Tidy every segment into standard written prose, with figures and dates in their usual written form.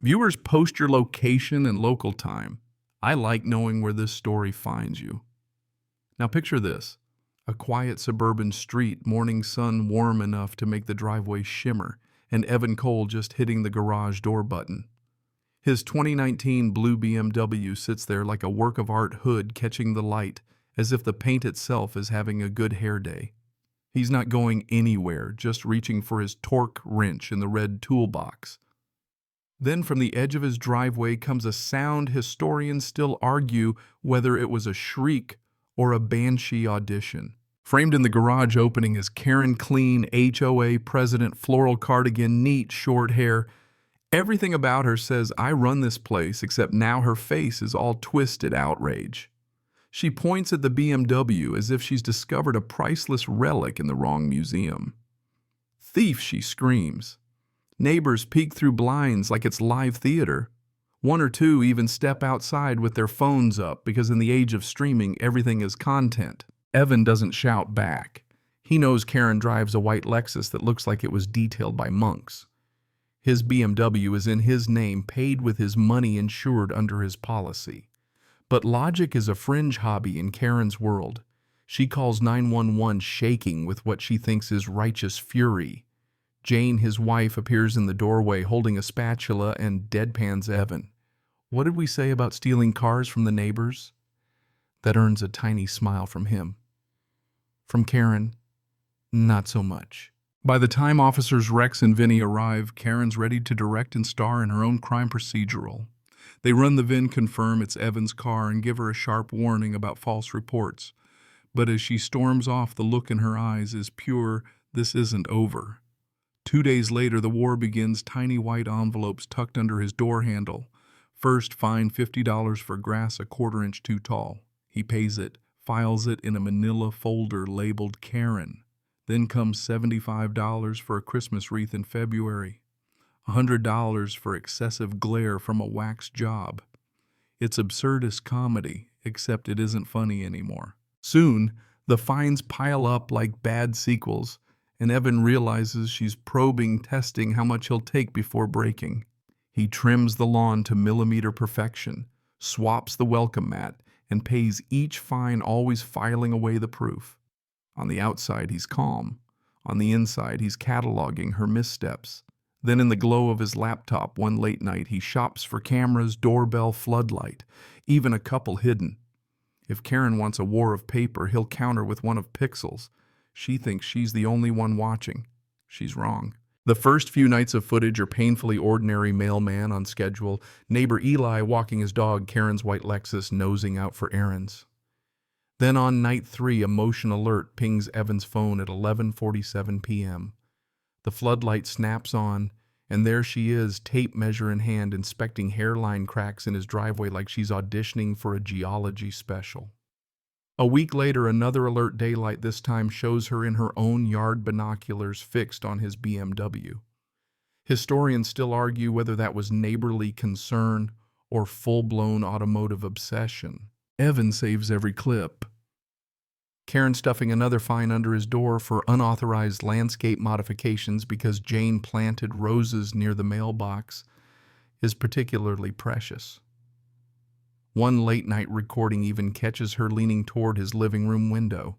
Viewers, post your location and local time. I like knowing where this story finds you. Now picture this. A quiet suburban street, morning sun warm enough to make the driveway shimmer, and Evan Cole just hitting the garage door button. His 2019 blue BMW sits there like a work of art hood catching the light, as if the paint itself is having a good hair day. He's not going anywhere, just reaching for his torque wrench in the red toolbox. Then from the edge of his driveway comes a sound historians still argue whether it was a shriek or a banshee audition. Framed in the garage opening is Karen Clean, HOA president, floral cardigan, neat short hair. Everything about her says, I run this place, except now her face is all twisted outrage. She points at the BMW as if she's discovered a priceless relic in the wrong museum. Thief, she screams. Neighbors peek through blinds like it's live theater. One or two even step outside with their phones up because in the age of streaming, everything is content. Evan doesn't shout back. He knows Karen drives a white Lexus that looks like it was detailed by monks. His BMW is in his name, paid with his money insured under his policy. But logic is a fringe hobby in Karen's world. She calls 911 shaking with what she thinks is righteous fury. Jane, his wife, appears in the doorway holding a spatula and deadpans Evan. What did we say about stealing cars from the neighbors? That earns a tiny smile from him. From Karen, not so much. By the time officers Rex and Vinny arrive, Karen's ready to direct and star in her own crime procedural. They run the VIN, confirm it's Evan's car, and give her a sharp warning about false reports. But as she storms off, the look in her eyes is pure, this isn't over. 2 days later, the war begins, tiny white envelopes tucked under his door handle. First, fine $50 for grass a quarter-inch too tall. He pays it, files it in a manila folder labeled Karen. Then comes $75 for a Christmas wreath in February. $100 for excessive glare from a wax job. It's absurdist comedy, except it isn't funny anymore. Soon, the fines pile up like bad sequels, and Evan realizes she's probing, testing how much he'll take before breaking. He trims the lawn to millimeter perfection, swaps the welcome mat, and pays each fine, always filing away the proof. On the outside, he's calm. On the inside, he's cataloging her missteps. Then in the glow of his laptop one late night, he shops for cameras, doorbell, floodlight, even a couple hidden. If Karen wants a war of paper, he'll counter with one of pixels. She thinks she's the only one watching. She's wrong. The first few nights of footage are painfully ordinary mailman on schedule, neighbor Eli walking his dog, Karen's white Lexus nosing out for errands. Then on night 3, a motion alert pings Evan's phone at 11:47 p.m. The floodlight snaps on, and there she is, tape measure in hand, inspecting hairline cracks in his driveway like she's auditioning for a geology special. A week later, another alert daylight this time shows her in her own yard binoculars fixed on his BMW. Historians still argue whether that was neighborly concern or full-blown automotive obsession. Evan saves every clip. Karen stuffing another fine under his door for unauthorized landscape modifications because Jane planted roses near the mailbox is particularly precious. One late-night recording even catches her leaning toward his living room window.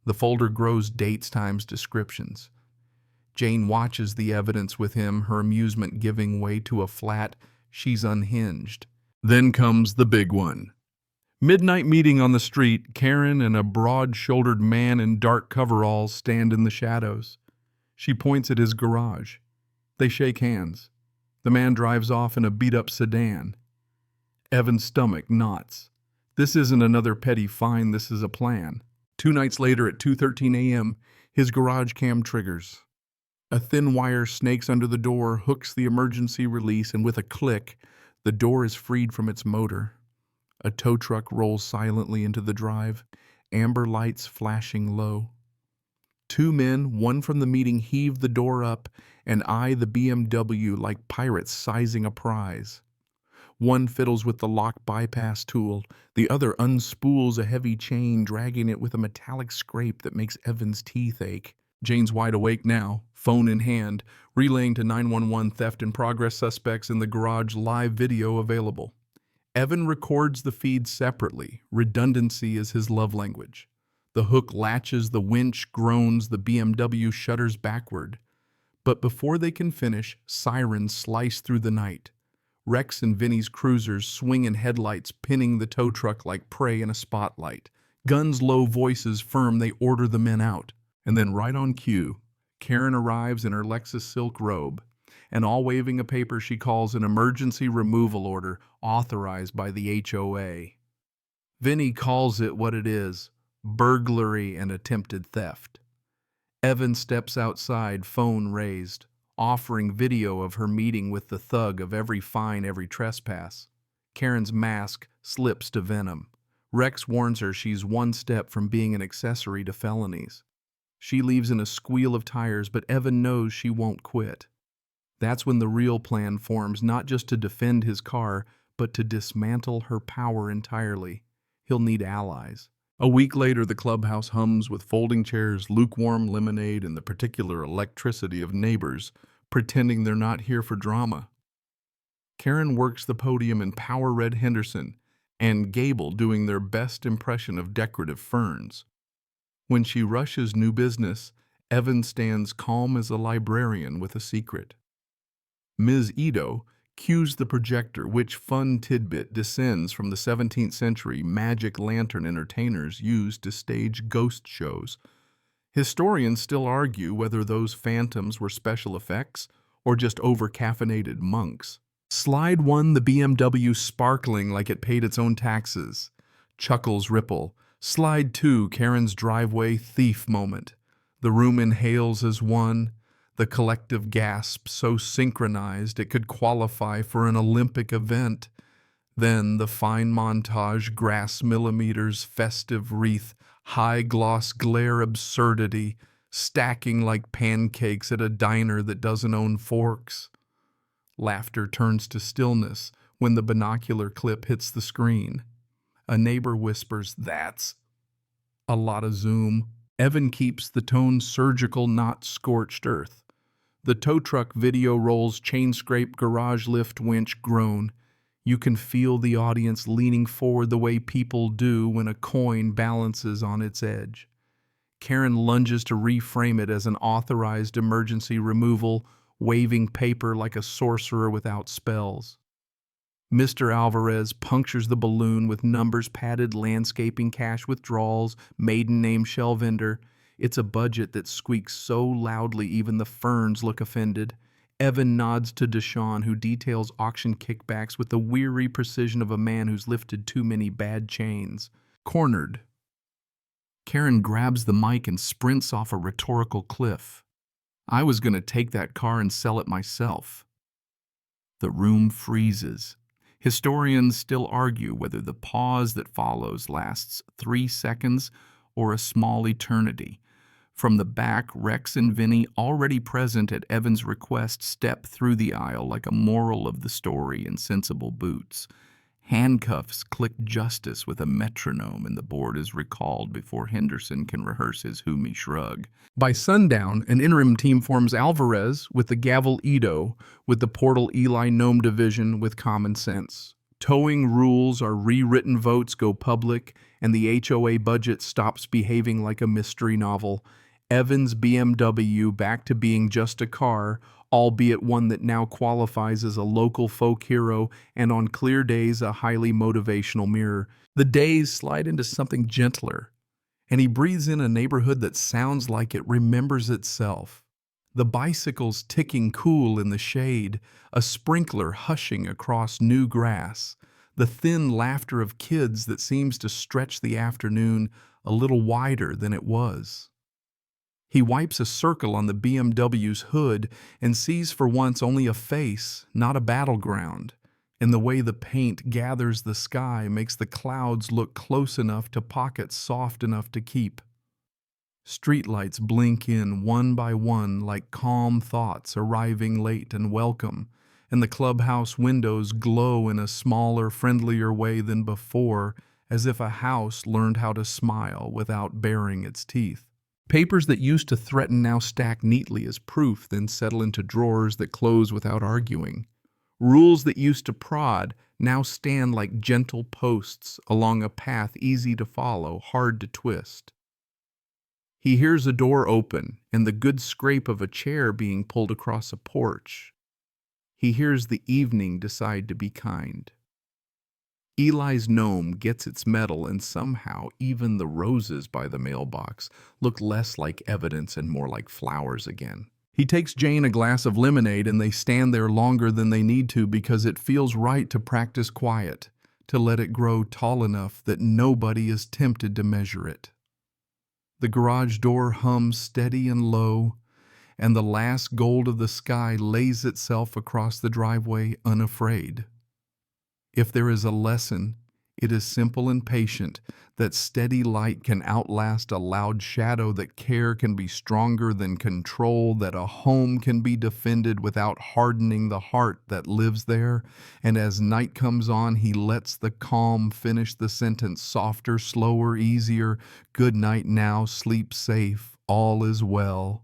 The folder grows dates times descriptions. Jane watches the evidence with him, her amusement giving way to a flat, she's unhinged. Then comes the big one. Midnight meeting on the street, Karen and a broad-shouldered man in dark coveralls stand in the shadows. She points at his garage. They shake hands. The man drives off in a beat-up sedan. Evan's stomach knots. This isn't another petty fine, this is a plan. 2 nights later at 2:13 a.m., his garage cam triggers. A thin wire snakes under the door, hooks the emergency release, and with a click, the door is freed from its motor. A tow truck rolls silently into the drive, amber lights flashing low. 2 men, one from the meeting, heave the door up and eye the BMW like pirates sizing a prize. One fiddles with the lock bypass tool, the other unspools a heavy chain, dragging it with a metallic scrape that makes Evan's teeth ache. Jane's wide awake now, phone in hand, relaying to 911 theft in progress, suspects in the garage, live video available. Evan records the feed separately. Redundancy is his love language. The hook latches, the winch groans, the BMW shudders backward. But before they can finish, sirens slice through the night. Rex and Vinny's cruisers swing in headlights, pinning the tow truck like prey in a spotlight. Guns low, voices firm, they order the men out. And then right on cue, Karen arrives in her Lexus silk robe, and all waving a paper she calls an emergency removal order authorized by the HOA. Vinny calls it what it is: burglary and attempted theft. Evan steps outside, phone raised, offering video of her meeting with the thug of every fine, every trespass. Karen's mask slips to venom. Rex warns her she's one step from being an accessory to felonies. She leaves in a squeal of tires, but Evan knows she won't quit. That's when the real plan forms, not just to defend his car, but to dismantle her power entirely. He'll need allies. A week later, the clubhouse hums with folding chairs, lukewarm lemonade, and the particular electricity of neighbors pretending they're not here for drama. Karen works the podium in Power Red Henderson, and Gable doing their best impression of decorative ferns. When she rushes new business, Evan stands calm as a librarian with a secret. Ms. Ito cues the projector, which fun tidbit descends from the 17th century magic lantern entertainers used to stage ghost shows. Historians still argue whether those phantoms were special effects or just over-caffeinated monks. Slide 1, the BMW sparkling like it paid its own taxes. Chuckles ripple. Slide 2, Karen's driveway thief moment. The room inhales as one, the collective gasp so synchronized it could qualify for an Olympic event. Then the fine montage, grass millimeters, festive wreath, high gloss glare absurdity, stacking like pancakes at a diner that doesn't own forks. Laughter turns to stillness when the binocular clip hits the screen. A neighbor whispers, "That's a lot of zoom." Evan keeps the tone surgical, not scorched earth. The tow truck video rolls, chain scrape, garage lift, winch, groan. You can feel the audience leaning forward the way people do when a coin balances on its edge. Karen lunges to reframe it as an authorized emergency removal, waving paper like a sorcerer without spells. Mr. Alvarez punctures the balloon with numbers padded, landscaping, cash withdrawals, maiden name shell vendor. It's a budget that squeaks so loudly even the ferns look offended. Evan nods to Deshawn, who details auction kickbacks with the weary precision of a man who's lifted too many bad chains. Cornered. Karen grabs the mic and sprints off a rhetorical cliff. "I was going to take that car and sell it myself." The room freezes. Historians still argue whether the pause that follows lasts 3 seconds or a small eternity. From the back, Rex and Vinny, already present at Evan's request, step through the aisle like a moral of the story in sensible boots. Handcuffs click justice with a metronome, and the board is recalled before Henderson can rehearse his Humi shrug. By sundown, an interim team forms: Alvarez with the gavel, Ito with the portal, Eli Gnome Division with common sense. Towing rules are rewritten, votes go public, and the HOA budget stops behaving like a mystery novel. Evan's BMW back to being just a car, albeit one that now qualifies as a local folk hero and on clear days a highly motivational mirror. The days slide into something gentler, and he breathes in a neighborhood that sounds like it remembers itself. The bicycles ticking cool in the shade, a sprinkler hushing across new grass, the thin laughter of kids that seems to stretch the afternoon a little wider than it was. He wipes a circle on the BMW's hood and sees for once only a face, not a battleground. And the way the paint gathers the sky makes the clouds look close enough to pockets soft enough to keep. Streetlights blink in one by one like calm thoughts arriving late and welcome, and the clubhouse windows glow in a smaller, friendlier way than before, as if a house learned how to smile without baring its teeth. Papers that used to threaten now stack neatly as proof, then settle into drawers that close without arguing. Rules that used to prod now stand like gentle posts along a path easy to follow, hard to twist. He hears a door open and the good scrape of a chair being pulled across a porch. He hears the evening decide to be kind. Eli's gnome gets its medal, and somehow even the roses by the mailbox look less like evidence and more like flowers again. He takes Jane a glass of lemonade, and they stand there longer than they need to because it feels right to practice quiet, to let it grow tall enough that nobody is tempted to measure it. The garage door hums steady and low, and the last gold of the sky lays itself across the driveway unafraid. If there is a lesson, it is simple and patient, that steady light can outlast a loud shadow, that care can be stronger than control, that a home can be defended without hardening the heart that lives there. And as night comes on, he lets the calm finish the sentence, softer, slower, easier. Good night now, sleep safe, all is well.